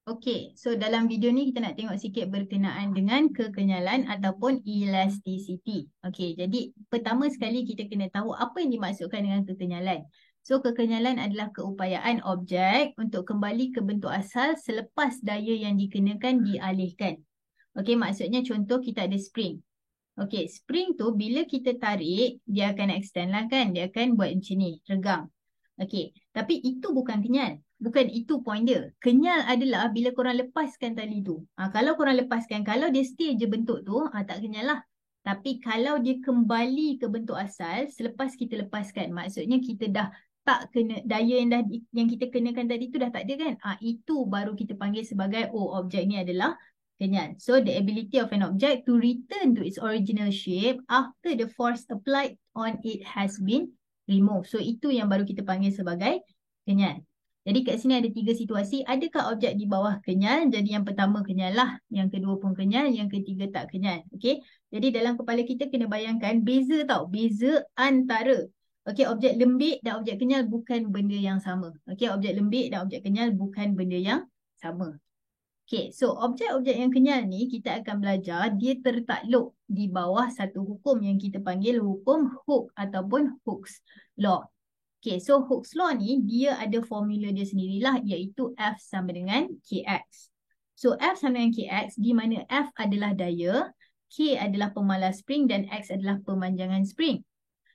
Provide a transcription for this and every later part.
Okey, so dalam video ni kita nak tengok sikit berkenaan dengan kekenyalan ataupun elasticity. Okey, jadi pertama sekali kita kena tahu apa yang dimaksudkan dengan kekenyalan. So, kekenyalan adalah keupayaan objek untuk kembali ke bentuk asal selepas daya yang dikenakan dialihkan. Okey, maksudnya contoh kita ada spring. Okey, spring tu bila kita tarik, dia akan extend lah kan. Dia akan buat macam ni, regang. Okey, tapi itu bukan kenyal. Bukan itu point dia. Kenyal adalah bila korang lepaskan tali tu. Kalau korang lepaskan, kalau dia stay je bentuk tu, tak kenyal lah. Tapi kalau dia kembali ke bentuk asal, selepas kita lepaskan, maksudnya kita dah tak kena, daya yang kita kenakan tadi tu dah tak ada kan. Itu baru kita panggil sebagai, objek ni adalah kenyal. So, the ability of an object to return to its original shape after the force applied on it has been remove. So, itu yang baru kita panggil sebagai kenyal. Jadi, kat sini ada 3 situasi. Adakah objek di bawah kenyal? Jadi, yang pertama kenyal lah. Yang kedua pun kenyal. Yang ketiga tak kenyal. Okey. Jadi, dalam kepala kita kena bayangkan beza tau. Beza antara objek lembik dan objek kenyal bukan benda yang sama. Okey, objek lembik dan objek kenyal bukan benda yang sama. Okay, so objek-objek yang kenyal ni kita akan belajar dia tertakluk di bawah satu hukum yang kita panggil hukum Hooke ataupun Hooke's Law. Okay, so Hooke's Law ni dia ada formula dia sendirilah iaitu F sama dengan Kx. So F sama dengan Kx di mana F adalah daya, K adalah pemalas spring dan X adalah pemanjangan spring.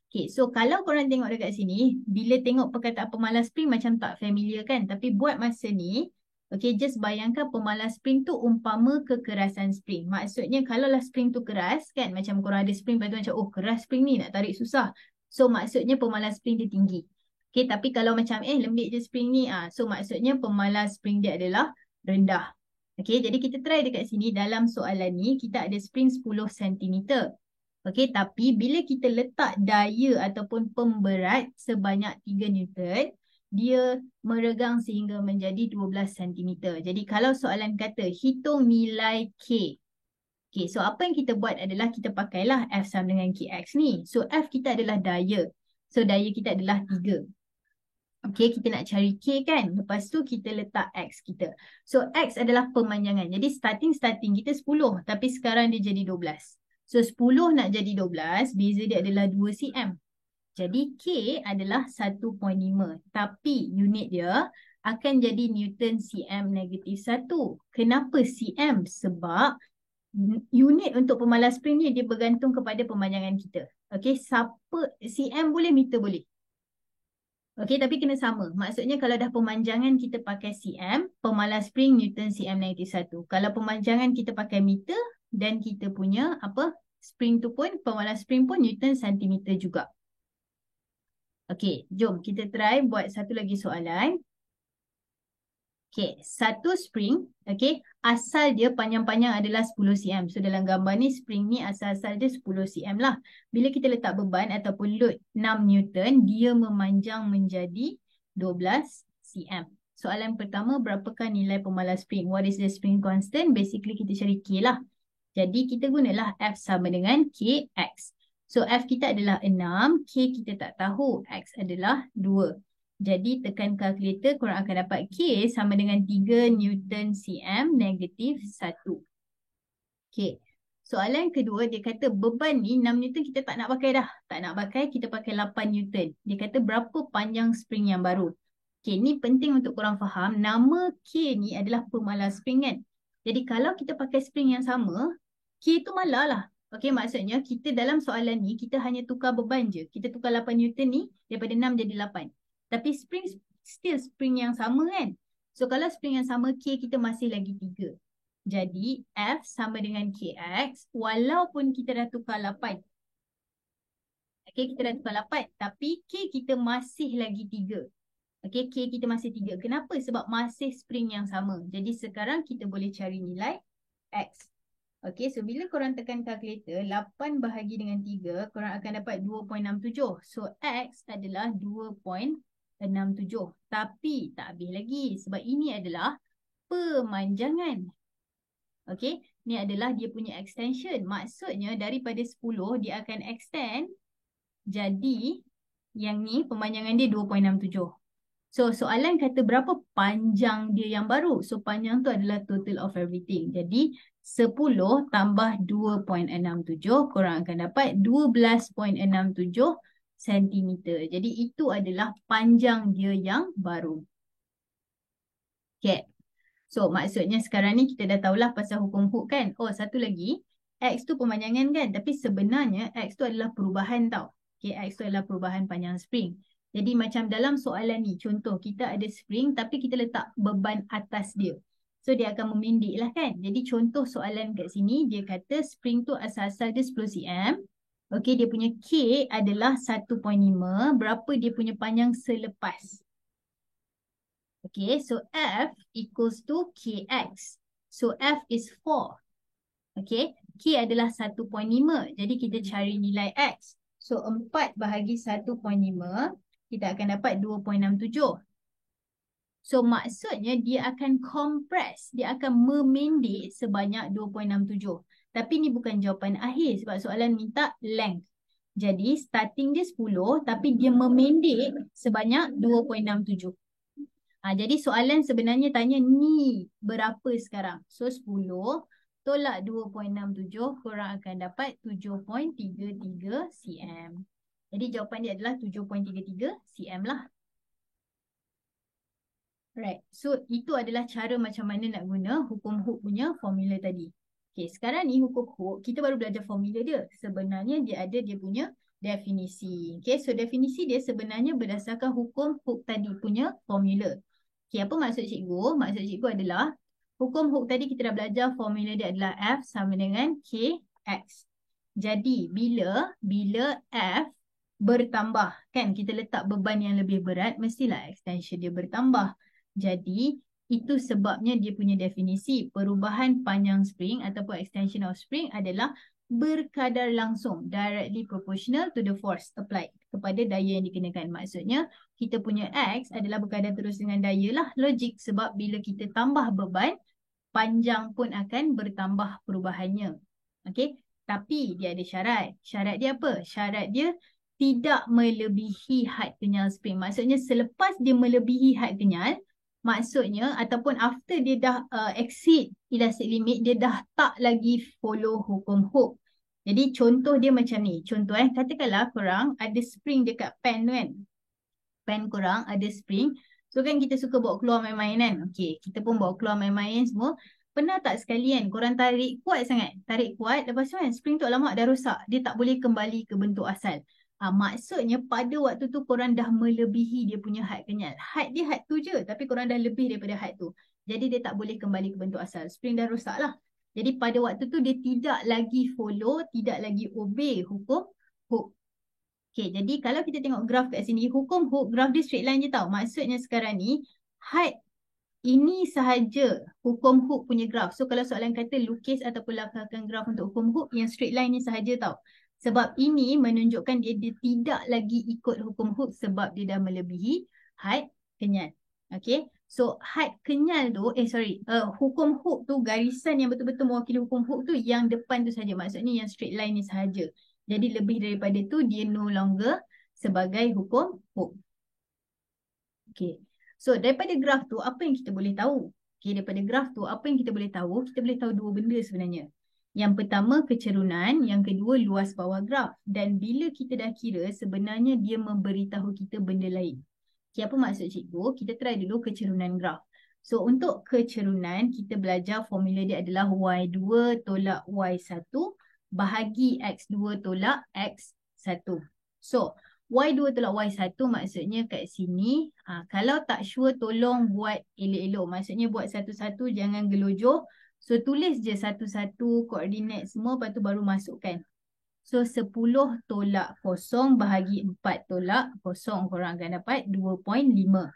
Okay, so kalau korang tengok dekat sini, bila tengok perkataan pemalas spring macam tak familiar kan? Tapi buat masa ni, okay, just bayangkan pemalas spring tu umpama kekerasan spring. Maksudnya kalaulah spring tu keras kan, macam korang ada spring lepas tu macam, keras spring ni nak tarik susah. So maksudnya pemalas spring dia tinggi. Okay, tapi kalau macam lembik je spring ni, so maksudnya pemalas spring dia adalah rendah. Okay, jadi kita try dekat sini dalam soalan ni, kita ada spring 10 cm. Okey, tapi bila kita letak daya ataupun pemberat sebanyak 3 Newton, dia meregang sehingga menjadi 12 cm. Jadi kalau soalan kata hitung nilai K. Okey, so apa yang kita buat adalah kita pakailah F sama dengan Kx ni. So F kita adalah daya. So daya kita adalah 3. Okey, kita nak cari K kan. Lepas tu kita letak X kita. So X adalah pemanjangan. Jadi starting kita 10. Tapi sekarang dia jadi 12. So 10 nak jadi 12. Beza dia adalah 2 cm. Jadi K adalah 1.5. Tapi unit dia akan jadi Newton cm negatif 1. Kenapa cm? Sebab unit untuk pemalas spring ni dia bergantung kepada pemanjangan kita. Okey, cm boleh, meter boleh. Okey, tapi kena sama. Maksudnya kalau dah pemanjangan kita pakai cm, pemalas spring Newton cm negatif 1. Kalau pemanjangan kita pakai meter dan kita punya spring tu pun, pemalas spring pun Newton centimeter juga. Okey, jom kita try buat satu lagi soalan. Okey, satu spring, okey, asal dia panjang-panjang adalah 10 cm. So dalam gambar ni spring ni asal-asal dia 10 cm lah. Bila kita letak beban ataupun load 6 Newton, dia memanjang menjadi 12 cm. Soalan pertama, berapakah nilai pemalas spring? What is the spring constant? Basically kita cari K lah. Jadi kita gunalah F sama dengan Kx. So F kita adalah 6, K kita tak tahu, X adalah 2. Jadi tekan kalkulator, korang akan dapat K sama dengan 3 Newton cm negatif 1. Okay. Soalan kedua, dia kata beban ni 6 Newton kita tak nak pakai dah. Tak nak pakai, kita pakai 8 Newton. Dia kata berapa panjang spring yang baru. Okay, ni penting untuk korang faham. Nama K ni adalah pemalas spring kan. Jadi kalau kita pakai spring yang sama, K tu malah lah. Okay, maksudnya kita dalam soalan ni, kita hanya tukar beban je. Kita tukar 8 Newton ni, daripada 6 jadi 8. Tapi spring still spring yang sama kan. So kalau spring yang sama, K kita masih lagi 3. Jadi F sama dengan Kx walaupun kita dah tukar 8. Okay, kita dah tukar 8. Tapi K kita masih lagi 3. Okay, K kita masih 3. Kenapa? Sebab masih spring yang sama. Jadi sekarang kita boleh cari nilai X. Okay, so bila korang tekan kalkulator, 8 bahagi dengan 3, korang akan dapat 2.67. So X adalah 2.67. Tapi tak habis lagi. Sebab ini adalah pemanjangan. Okay, ni adalah dia punya extension. Maksudnya daripada 10, dia akan extend. Jadi, yang ni pemanjangan dia 2.67. So soalan kata berapa panjang dia yang baru. So panjang tu adalah total of everything. Jadi 10 tambah 2.67 korang akan dapat 12.67 sentimeter. Jadi itu adalah panjang dia yang baru. Okay. So maksudnya sekarang ni kita dah tahulah pasal hukum Hooke kan. Oh satu lagi. X tu pemanjangan kan. Tapi sebenarnya X tu adalah perubahan tau. Okay, X tu adalah perubahan panjang spring. Jadi macam dalam soalan ni. Contoh kita ada spring tapi kita letak beban atas dia. So dia akan memendek lah kan. Jadi contoh soalan kat sini. Dia kata spring tu asal-asal dia 10 cm. Okay, dia punya K adalah 1.5. Berapa dia punya panjang selepas? Okay, so F equals to KX. So F is 4. Okay, K adalah 1.5. Jadi kita cari nilai X. So 4 bahagi 1.5, kita akan dapat 2.67. So maksudnya dia akan compress. Dia akan memendek sebanyak 2.67. Tapi ni bukan jawapan akhir sebab soalan minta length. Jadi starting dia 10 tapi dia memendek sebanyak 2.67. Jadi soalan sebenarnya tanya ni berapa sekarang. So 10 tolak 2.67 korang akan dapat 7.33 cm. Jadi jawapan dia adalah 7.33 cm lah. Right. So itu adalah cara macam mana nak guna hukum Hooke punya formula tadi. Okay, sekarang ni hukum Hooke kita baru belajar formula dia. Sebenarnya dia ada dia punya definisi. Okay, so definisi dia sebenarnya berdasarkan hukum Hooke tadi punya formula. Okay, apa maksud cikgu? Maksud cikgu adalah hukum Hooke tadi kita dah belajar formula dia adalah F sama dengan KX. Jadi bila F bertambah, kan kita letak beban yang lebih berat, mestilah extension dia bertambah. Jadi itu sebabnya dia punya definisi perubahan panjang spring ataupun extension of spring adalah berkadar langsung, directly proportional to the force applied, kepada daya yang dikenakan. Maksudnya kita punya X adalah berkadar terus dengan daya lah, logik, sebab bila kita tambah beban, panjang pun akan bertambah perubahannya. Okey, tapi dia ada syarat. Syarat dia apa? Syarat dia tidak melebihi had kenyal spring. Maksudnya selepas dia melebihi had kenyal, maksudnya ataupun after dia dah exceed elastic limit, dia dah tak lagi follow hukum Hooke. Jadi contoh dia macam ni. Contoh katakanlah korang ada spring dekat pen tu kan. Pen korang ada spring. So kan kita suka bawa keluar main-main kan. Okay, kita pun bawa keluar main-main semua. Pernah tak sekali kan korang tarik kuat sangat. Tarik kuat, lepas tu kan spring tu alamak dah rosak. Dia tak boleh kembali ke bentuk asal. Maksudnya pada waktu tu korang dah melebihi dia punya had kenyal. Had dia had tu je, tapi korang dah lebih daripada had tu. Jadi dia tak boleh kembali ke bentuk asal. Spring dah rosak lah. Jadi pada waktu tu dia tidak lagi follow, tidak lagi obey hukum Hooke. Okay, jadi kalau kita tengok graf kat sini, hukum Hooke, graf dia straight line je tau. Maksudnya sekarang ni, had ini sahaja hukum Hooke punya graf. So kalau soalan kata lukis ataupun lakarkan graf untuk hukum Hooke, yang straight line ni sahaja tau. Sebab ini menunjukkan dia tidak lagi ikut hukum Hooke sebab dia dah melebihi had kenyal. Okay, so had kenyal tu, hukum Hooke tu, garisan yang betul-betul mewakili hukum Hooke tu yang depan tu saja. Maksudnya yang straight line ni sahaja. Jadi lebih daripada tu dia no longer sebagai hukum Hooke. Okay, so daripada graf tu apa yang kita boleh tahu? Okay, daripada graf tu apa yang kita boleh tahu? Kita boleh tahu dua benda sebenarnya. Yang pertama kecerunan, yang kedua luas bawah graf. Dan bila kita dah kira, sebenarnya dia memberitahu kita benda lain. Okay, apa maksud cikgu? Kita try dulu kecerunan graf. So untuk kecerunan, kita belajar formula dia adalah Y2 tolak Y1 bahagi X2 tolak X1. So Y2 tolak Y1 maksudnya kat sini, kalau tak sure tolong buat elok-elok. Maksudnya buat satu-satu, jangan gelojoh. So tulis je satu-satu koordinat semua, lepas tu baru masukkan. So 10 tolak 0 bahagi 4 tolak 0, korang akan dapat 2.5.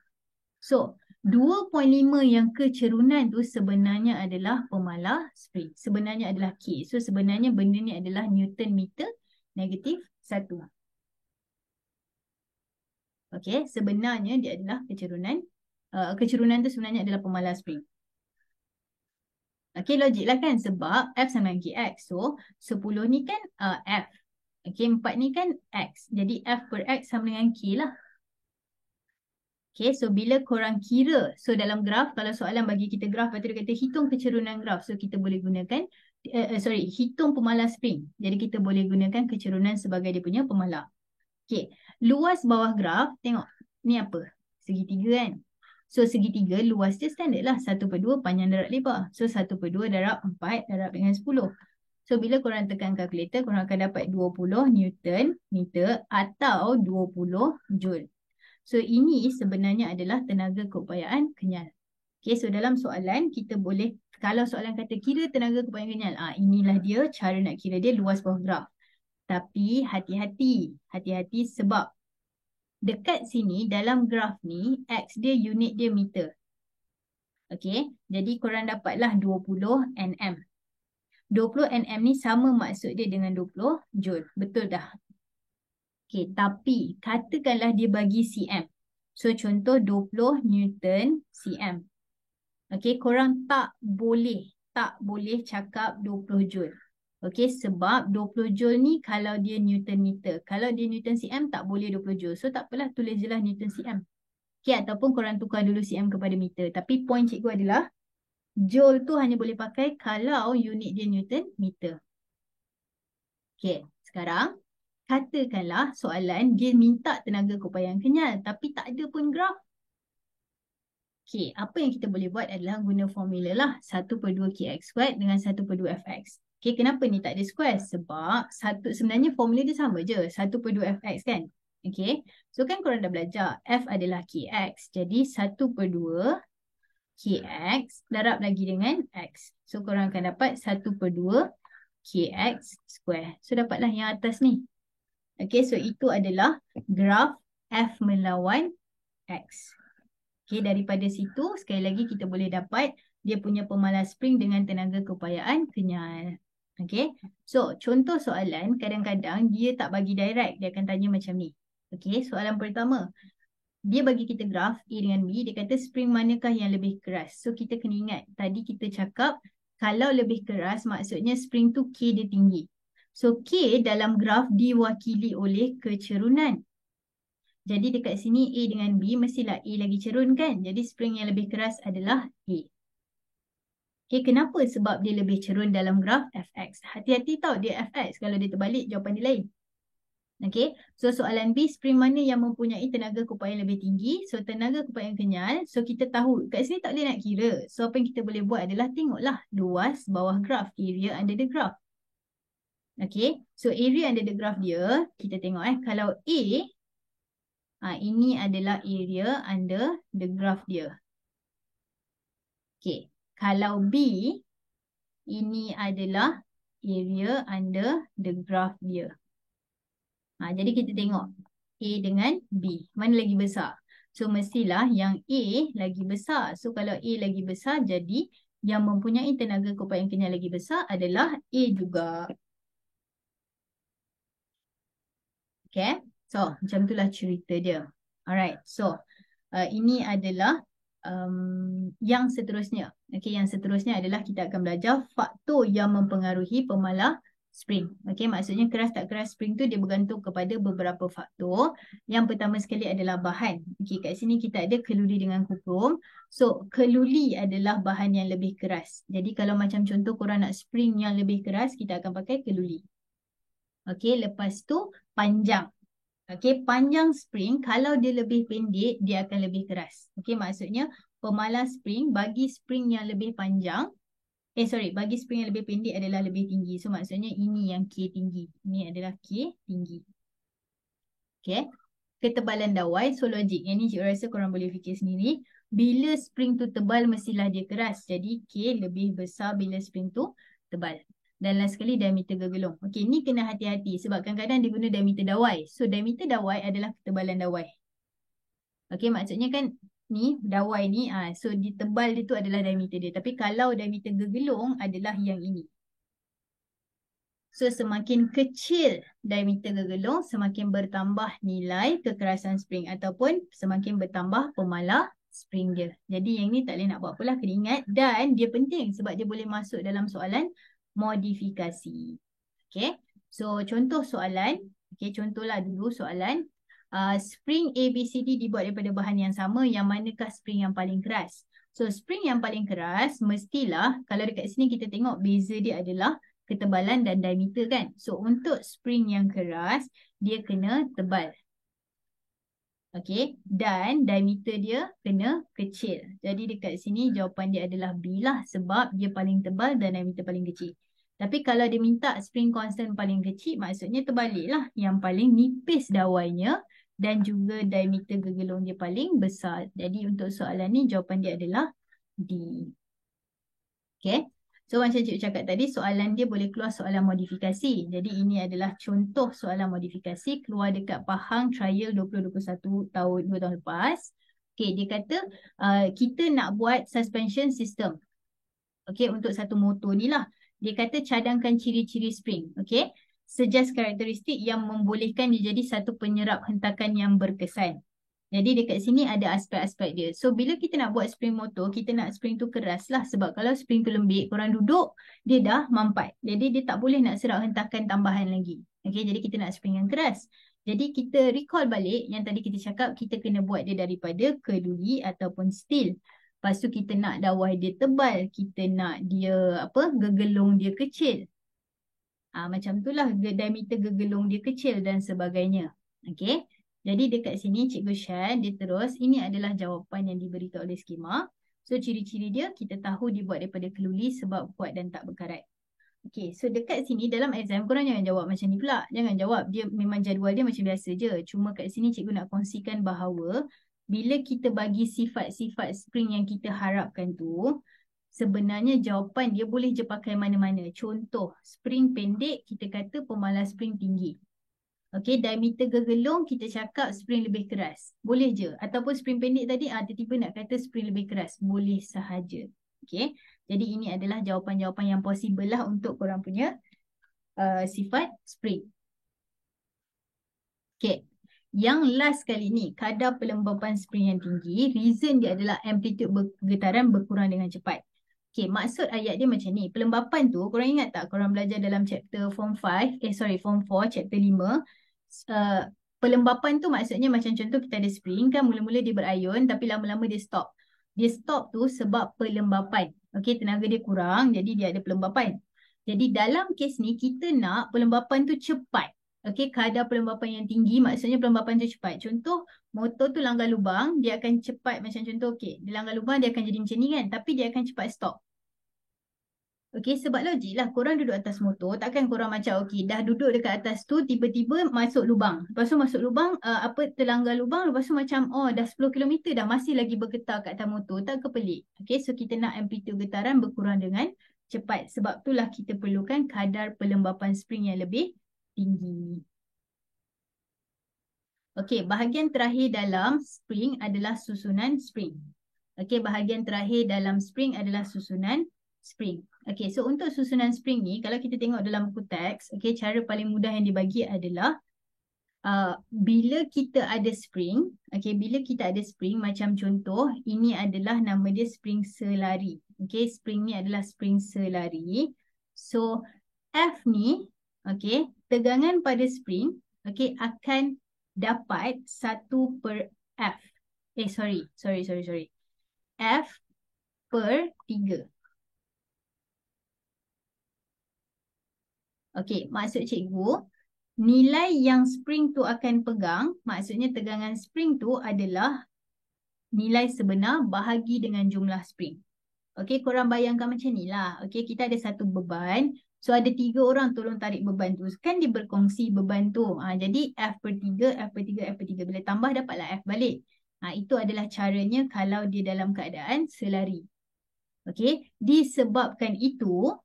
So 2.5 yang kecerunan tu sebenarnya adalah pemalar spring. Sebenarnya adalah K. So sebenarnya benda ni adalah Newton meter negatif 1. Okay, sebenarnya dia adalah kecerunan. Kecerunan tu sebenarnya adalah pemalar spring. Okay, logik lah kan? Sebab F sama dengan KX. So 10 ni kan F. Okay, 4 ni kan X. Jadi F per X sama dengan K lah. Okay, so bila korang kira, so dalam graf, kalau soalan bagi kita graf, lepas tu dia kata hitung kecerunan graf. So kita boleh gunakan, hitung pemalas spring. Jadi kita boleh gunakan kecerunan sebagai dia punya pemalas. Okay, luas bawah graf, tengok ni apa? Segitiga kan? So segitiga luas dia standard lah, 1/2 panjang darab lebar. So 1/2 darab 4 darab dengan 10. So bila korang tekan kalkulator, korang akan dapat 20 Newton meter atau 20 Joule. So ini sebenarnya adalah tenaga keupayaan kenyal. Okay, so dalam soalan kita boleh, kalau soalan kata kira tenaga keupayaan kenyal, inilah dia cara nak kira dia luas bawah graf. Tapi hati-hati sebab dekat sini dalam graf ni X dia unit dia meter. Okay, jadi korang dapatlah 20 Nm. 20 Nm ni sama maksud dia dengan 20 Joule. Betul dah? Okay, tapi katakanlah dia bagi cm. So contoh 20 Newton cm. Okay, korang tak boleh cakap 20 Joule. Okay, sebab 20 Joule ni kalau dia Newton meter. Kalau dia Newton cm tak boleh 20 Joule. So tak apalah, tulis je lah Newton cm. Okay, ataupun korang tukar dulu cm kepada meter. Tapi point cikgu adalah Joule tu hanya boleh pakai kalau unit dia Newton meter. Okay, sekarang katakanlah soalan dia minta tenaga keupayaan kenyal tapi tak ada pun graf. Okey, apa yang kita boleh buat adalah guna formula lah 1/2 kx² dengan 1/2 fx. Okey, kenapa ni tak ada square? Sebab sebenarnya formula dia sama je, 1/2 fx kan? Okey, so kan korang dah belajar f adalah kx. Jadi 1/2 kx darab lagi dengan x. So korang akan dapat 1/2 kx². So dapatlah yang atas ni. Okay, so itu adalah graf F melawan X. Okay, daripada situ sekali lagi kita boleh dapat dia punya pemalas spring dengan tenaga keupayaan kenyal. Okay, so contoh soalan kadang-kadang dia tak bagi direct, dia akan tanya macam ni. Okay, soalan pertama. Dia bagi kita graf A dengan B, dia kata spring manakah yang lebih keras. So kita kena ingat, tadi kita cakap kalau lebih keras maksudnya spring tu K dia tinggi. So K dalam graf diwakili oleh kecerunan. Jadi dekat sini A dengan B mestilah A lagi cerun kan? Jadi spring yang lebih keras adalah A. Okay, kenapa? Sebab dia lebih cerun dalam graf Fx. Hati-hati tau dia Fx. Kalau dia terbalik jawapan dia lain. Okay, so soalan B, spring mana yang mempunyai tenaga keupayaan lebih tinggi? So tenaga keupayaan kenyal. So kita tahu kat sini tak boleh nak kira. So apa yang kita boleh buat adalah tengoklah luas bawah graf, area under the graph. Okay, so area under the graph dia, kita tengok kalau A, ini adalah area under the graph dia. Okay, kalau B, ini adalah area under the graph dia. Jadi kita tengok A dengan B, mana lagi besar? So mestilah yang A lagi besar. So kalau A lagi besar, jadi yang mempunyai tenaga keupayaan kenyal lagi besar adalah A juga. Okay, so macam itulah cerita dia. Alright, so ini adalah yang seterusnya. Okay, yang seterusnya adalah kita akan belajar faktor yang mempengaruhi pemalas spring. Okay, maksudnya keras tak keras spring tu dia bergantung kepada beberapa faktor. Yang pertama sekali adalah bahan. Okay, kat sini kita ada keluli dengan kuprum. So, keluli adalah bahan yang lebih keras. Jadi kalau macam contoh korang nak spring yang lebih keras, kita akan pakai keluli. Okay, lepas tu panjang. Okay, panjang spring kalau dia lebih pendek, dia akan lebih keras. Okay, maksudnya pemalas spring bagi spring yang lebih panjang, bagi spring yang lebih pendek adalah lebih tinggi. So maksudnya ini yang K tinggi. Ini adalah K tinggi. Okay, ketebalan dawai, so logik. Yang ni cikgu rasa korang boleh fikir sendiri. Bila spring tu tebal, mestilah dia keras. Jadi K lebih besar bila spring tu tebal. Dan last sekali diameter gegelung. Okey, ni kena hati-hati sebab kadang-kadang dia guna diameter dawai. So diameter dawai adalah ketebalan dawai. Okey, maksudnya kan ni dawai ni so ditebal dia tu adalah diameter dia. Tapi kalau diameter gegelung adalah yang ini. So semakin kecil diameter gegelung, semakin bertambah nilai kekerasan spring ataupun semakin bertambah pemalas spring dia. Jadi yang ni tak boleh nak buat apalah, kena ingat. Dan dia penting sebab dia boleh masuk dalam soalan modifikasi. Okay, so contoh soalan. Okay, contohlah dulu soalan. spring ABCD dibuat daripada bahan yang sama, yang manakah spring yang paling keras? So spring yang paling keras mestilah, kalau dekat sini kita tengok beza dia adalah ketebalan dan diameter kan. So untuk spring yang keras, dia kena tebal. Okey, dan diameter dia kena kecil. Jadi dekat sini jawapan dia adalah B lah, sebab dia paling tebal dan diameter paling kecil. Tapi kalau dia minta spring constant paling kecil, maksudnya terbaliklah. Yang paling nipis dawainya dan juga diameter gegelung dia paling besar. Jadi untuk soalan ni jawapan dia adalah D. Okay. So macam cikgu cakap tadi, soalan dia boleh keluar soalan modifikasi. Jadi ini adalah contoh soalan modifikasi keluar dekat Pahang Trial 2021 tahun 2 tahun lepas. Okay, dia kata kita nak buat suspension system. Okay, untuk satu motor ni lah. Dia kata cadangkan ciri-ciri spring. Okay, suggest karakteristik yang membolehkan dia jadi satu penyerap hentakan yang berkesan. Jadi dekat sini ada aspek-aspek dia. So bila kita nak buat spring motor, kita nak spring tu keras lah. Sebab kalau spring tu lembik, korang duduk, dia dah mampat. Jadi dia tak boleh nak serap hentakan tambahan lagi. Okay, jadi kita nak spring yang keras. Jadi kita recall balik yang tadi kita cakap, kita kena buat dia daripada keduri ataupun steel. Lepas tu kita nak dawai dia tebal. Kita nak dia gegelung dia kecil. Macam tu lah diameter gegelung dia kecil dan sebagainya. Okay. Jadi dekat sini Cikgu share dia terus, ini adalah jawapan yang diberitahu oleh skema. So ciri-ciri dia kita tahu dibuat daripada keluli sebab kuat dan tak berkarat. Okay, so dekat sini dalam exam korang jangan jawab macam ni pula. Jangan jawab, dia memang jadual dia macam biasa je. Cuma kat sini cikgu nak kongsikan bahawa bila kita bagi sifat-sifat spring yang kita harapkan tu, sebenarnya jawapan dia boleh je pakai mana-mana. Contoh, spring pendek kita kata pemalas spring tinggi. Okey, diameter gegelung kita cakap spring lebih keras. Boleh je. Ataupun spring pendek tadi tiba-tiba nak kata spring lebih keras. Boleh sahaja. Okey. Jadi ini adalah jawapan-jawapan yang possible lah untuk korang punya sifat spring. Okey. Yang last kali ni, kadar pelembapan spring yang tinggi, reason dia adalah amplitude getaran berkurang dengan cepat. Okey, maksud ayat dia macam ni. Pelembapan tu, korang ingat tak korang belajar dalam chapter form 5, form 4, chapter 5. Pelembapan tu maksudnya macam contoh kita ada spring kan, mula-mula dia berayun tapi lama-lama dia stop. Dia stop tu sebab pelembapan. Okey, tenaga dia kurang jadi dia ada pelembapan. Jadi dalam kes ni kita nak pelembapan tu cepat. Okey, kadar pelembapan yang tinggi maksudnya pelembapan tu cepat. Contoh motor tu langgar lubang, dia akan cepat macam contoh okey, dia langgar lubang dia akan jadi macam ni kan, tapi dia akan cepat stop. Okey, sebab logik lah korang duduk atas motor, takkan korang macam okey, dah duduk dekat atas tu, tiba-tiba masuk lubang. Lepas tu masuk lubang, terlanggar lubang, lepas tu macam, oh dah 10 km dah masih lagi bergetar kat atas motor, tak ke pelik. Okey, so kita nak amplitude getaran berkurang dengan cepat. Sebab itulah kita perlukan kadar pelembapan spring yang lebih tinggi. Okey, bahagian terakhir dalam spring adalah susunan spring. Okey, bahagian terakhir dalam spring adalah susunan spring. Okay, so untuk susunan spring ni, kalau kita tengok dalam buku teks, okay, cara paling mudah yang dibagi adalah bila kita ada spring, okay, bila kita ada spring, macam contoh, ini adalah nama dia spring selari. Okay, spring ni adalah spring selari. So, F ni, okay, tegangan pada spring, okay, akan dapat 1 per F. Sorry. F per 3. Okey, maksud cikgu, nilai yang spring tu akan pegang, maksudnya tegangan spring tu adalah nilai sebenar bahagi dengan jumlah spring. Okey, korang bayangkan macam ni lah. Okey, kita ada satu beban. So, ada 3 orang tolong tarik beban tu. Kan dia berkongsi beban tu. Jadi, F per 3, F per 3, F per 3. Bila tambah, dapatlah F balik. Itu adalah caranya kalau dia dalam keadaan selari. Okey, disebabkan itu,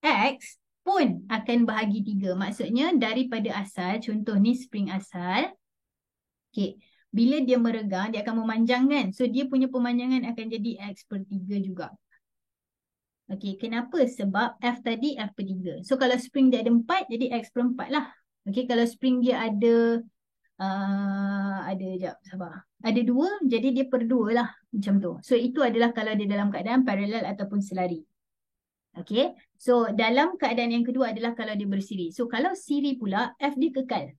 X pun akan bahagi 3. Maksudnya daripada asal, contoh ni spring asal. Okay. Bila dia meregang, dia akan memanjang kan. So dia punya pemanjangan akan jadi X per 3 juga. Okay. Kenapa? Sebab F tadi F per 3. So kalau spring dia ada 4, jadi X per 4 lah. Okay. Kalau spring dia ada ada 2, jadi dia per 2 lah. Macam tu. So itu adalah kalau dia dalam keadaan parallel ataupun selari. Okay, so dalam keadaan yang kedua adalah kalau dia bersiri. So kalau siri pula, F dia kekal.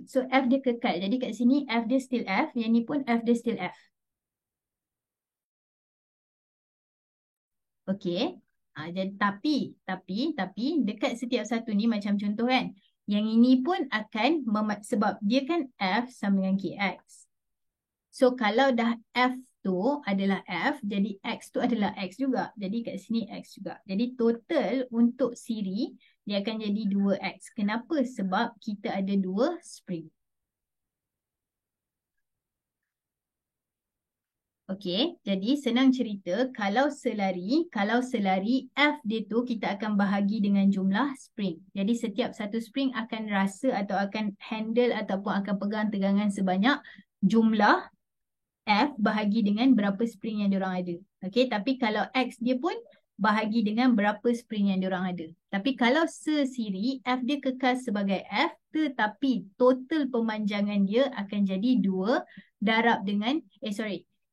So F dia kekal. Jadi kat sini F dia still F. Yang ni pun F dia still F. Okay. Jadi tapi dekat setiap satu ni macam contoh kan. Yang ini pun akan sebab dia kan F sama dengan KX. So kalau dah F tu adalah F, jadi X tu adalah X juga. Jadi kat sini X juga. Jadi total untuk siri dia akan jadi 2X. Kenapa? Sebab kita ada 2 spring. Okey, jadi senang cerita kalau selari F dia tu kita akan bahagi dengan jumlah spring. Jadi setiap satu spring akan rasa atau akan handle ataupun akan pegang tegangan sebanyak jumlah F bahagi dengan berapa spring yang diorang ada. Okey, tapi kalau X dia pun bahagi dengan berapa spring yang diorang ada. Tapi kalau sesiri, F dia kekal sebagai F tetapi total pemanjangan dia akan jadi 2 darab dengan,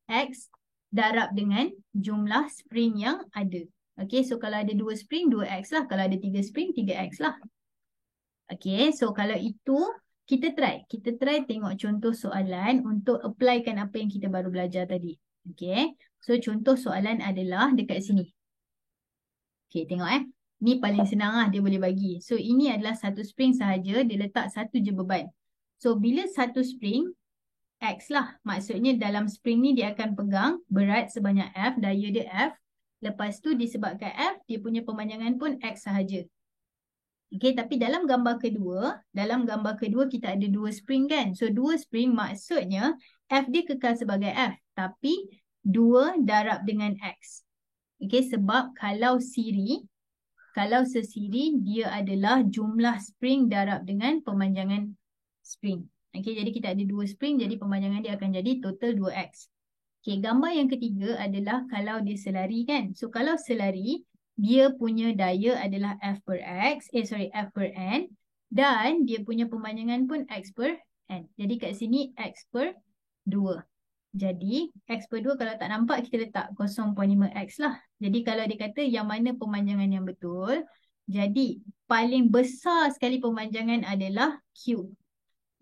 X darab dengan jumlah spring yang ada. Okey, so kalau ada 2 spring, 2X lah. Kalau ada 3 spring, 3X lah. Okey, so kalau itu kita try tengok contoh soalan untuk applykan apa yang kita baru belajar tadi. Okey, so contoh soalan adalah dekat sini. Okey, tengok ni paling senang lah dia boleh bagi. So ini adalah satu spring sahaja, dia letak satu je beban. So bila satu spring, X lah. Maksudnya dalam spring ni dia akan pegang berat sebanyak F, daya dia F. Lepas tu disebabkan F, dia punya pemanjangan pun X sahaja. Okey, tapi dalam gambar kedua kita ada 2 spring kan. So 2 spring maksudnya F dia kekal sebagai F. Tapi 2 darab dengan X. Okey, sebab kalau sesiri dia adalah jumlah spring darab dengan pemanjangan spring. Okey, jadi kita ada 2 spring jadi pemanjangan dia akan jadi total 2X. Okey, gambar yang ketiga adalah kalau dia selari kan. So kalau selari dia punya daya adalah F per N dan dia punya pemanjangan pun X per N. Jadi kat sini X per 2. Jadi X per 2 kalau tak nampak kita letak 0.5X lah. Jadi kalau dia kata yang mana pemanjangan yang betul, jadi paling besar sekali pemanjangan adalah Q.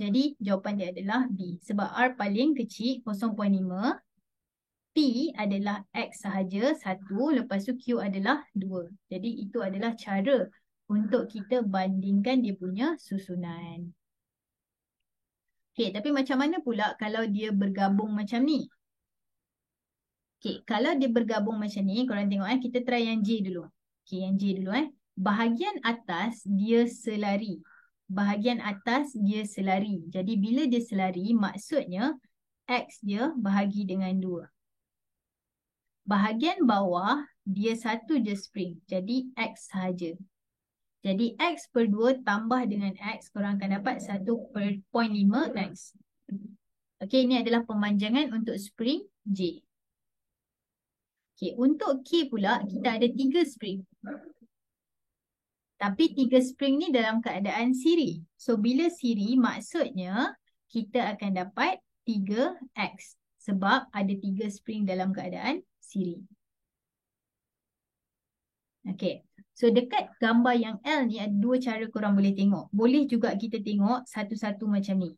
Jadi jawapan dia adalah B. Sebab R paling kecil 0.5. P adalah X sahaja 1, lepas tu Q adalah 2. Jadi itu adalah cara untuk kita bandingkan dia punya susunan. Okey, tapi macam mana pula kalau dia bergabung macam ni? Okey, kalau dia bergabung macam ni, korang tengok kita try yang J dulu. Okey, yang J dulu Bahagian atas dia selari. Bahagian atas dia selari. Jadi bila dia selari, maksudnya X dia bahagi dengan 2. Bahagian bawah, dia satu je spring. Jadi, X sahaja. Jadi, X per 2 tambah dengan X, korang akan dapat 1/5X. Okey, ini adalah pemanjangan untuk spring J. Okey, untuk K pula, kita ada 3 spring. Tapi 3 spring ni dalam keadaan siri. So, bila siri, maksudnya kita akan dapat 3X. Sebab ada 3 spring dalam keadaan siri. Okay. So dekat gambar yang L ni ada 2 cara korang boleh tengok. Boleh juga kita tengok satu-satu macam ni.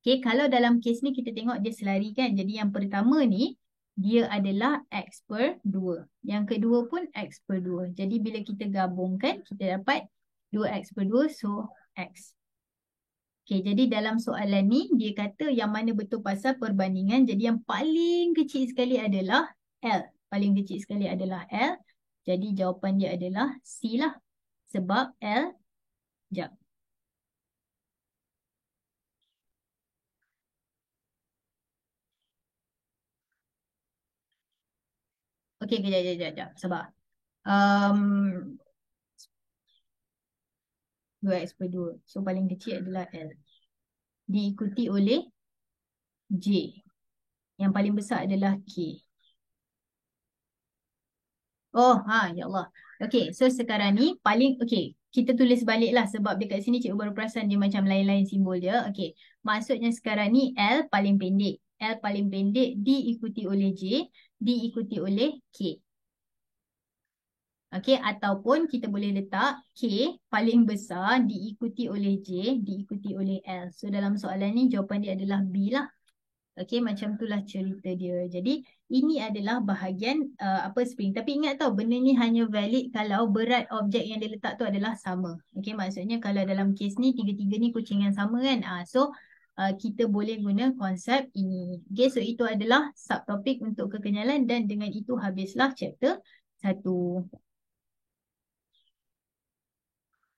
Okay. Kalau dalam kes ni kita tengok dia selari kan. Jadi yang pertama ni dia adalah X per 2. Yang kedua pun X per 2. Jadi bila kita gabungkan kita dapat 2X per 2 so X. Okay. Jadi dalam soalan ni dia kata yang mana betul pasal perbandingan. Jadi yang paling kecil sekali adalah L. Paling kecil sekali adalah L. Jadi jawapan dia adalah C lah. Sebab L, sekejap. Okey, kejap. Sabar. 2X per 2. So paling kecil adalah L. Diikuti oleh J. Yang paling besar adalah K. Oh, ya Allah. Okey, so sekarang ni kita tulis balik lah sebab dekat sini cikgu baru perasan dia macam lain-lain simbol dia. Okey, maksudnya sekarang ni L paling pendek. L paling pendek diikuti oleh J, diikuti oleh K. Okay, ataupun kita boleh letak K paling besar diikuti oleh J, diikuti oleh L. So dalam soalan ni jawapan dia adalah B lah. Okay, macam itulah cerita dia. Jadi ini adalah bahagian apa spring. Tapi ingat tau, benda ni hanya valid kalau berat objek yang dia letak tu adalah sama. Okay, maksudnya kalau dalam kes ni tiga-tiga ni kucing yang sama kan. So kita boleh guna konsep ini. Okay, so itu adalah subtopik untuk kekenyalan dan dengan itu habislah chapter 1.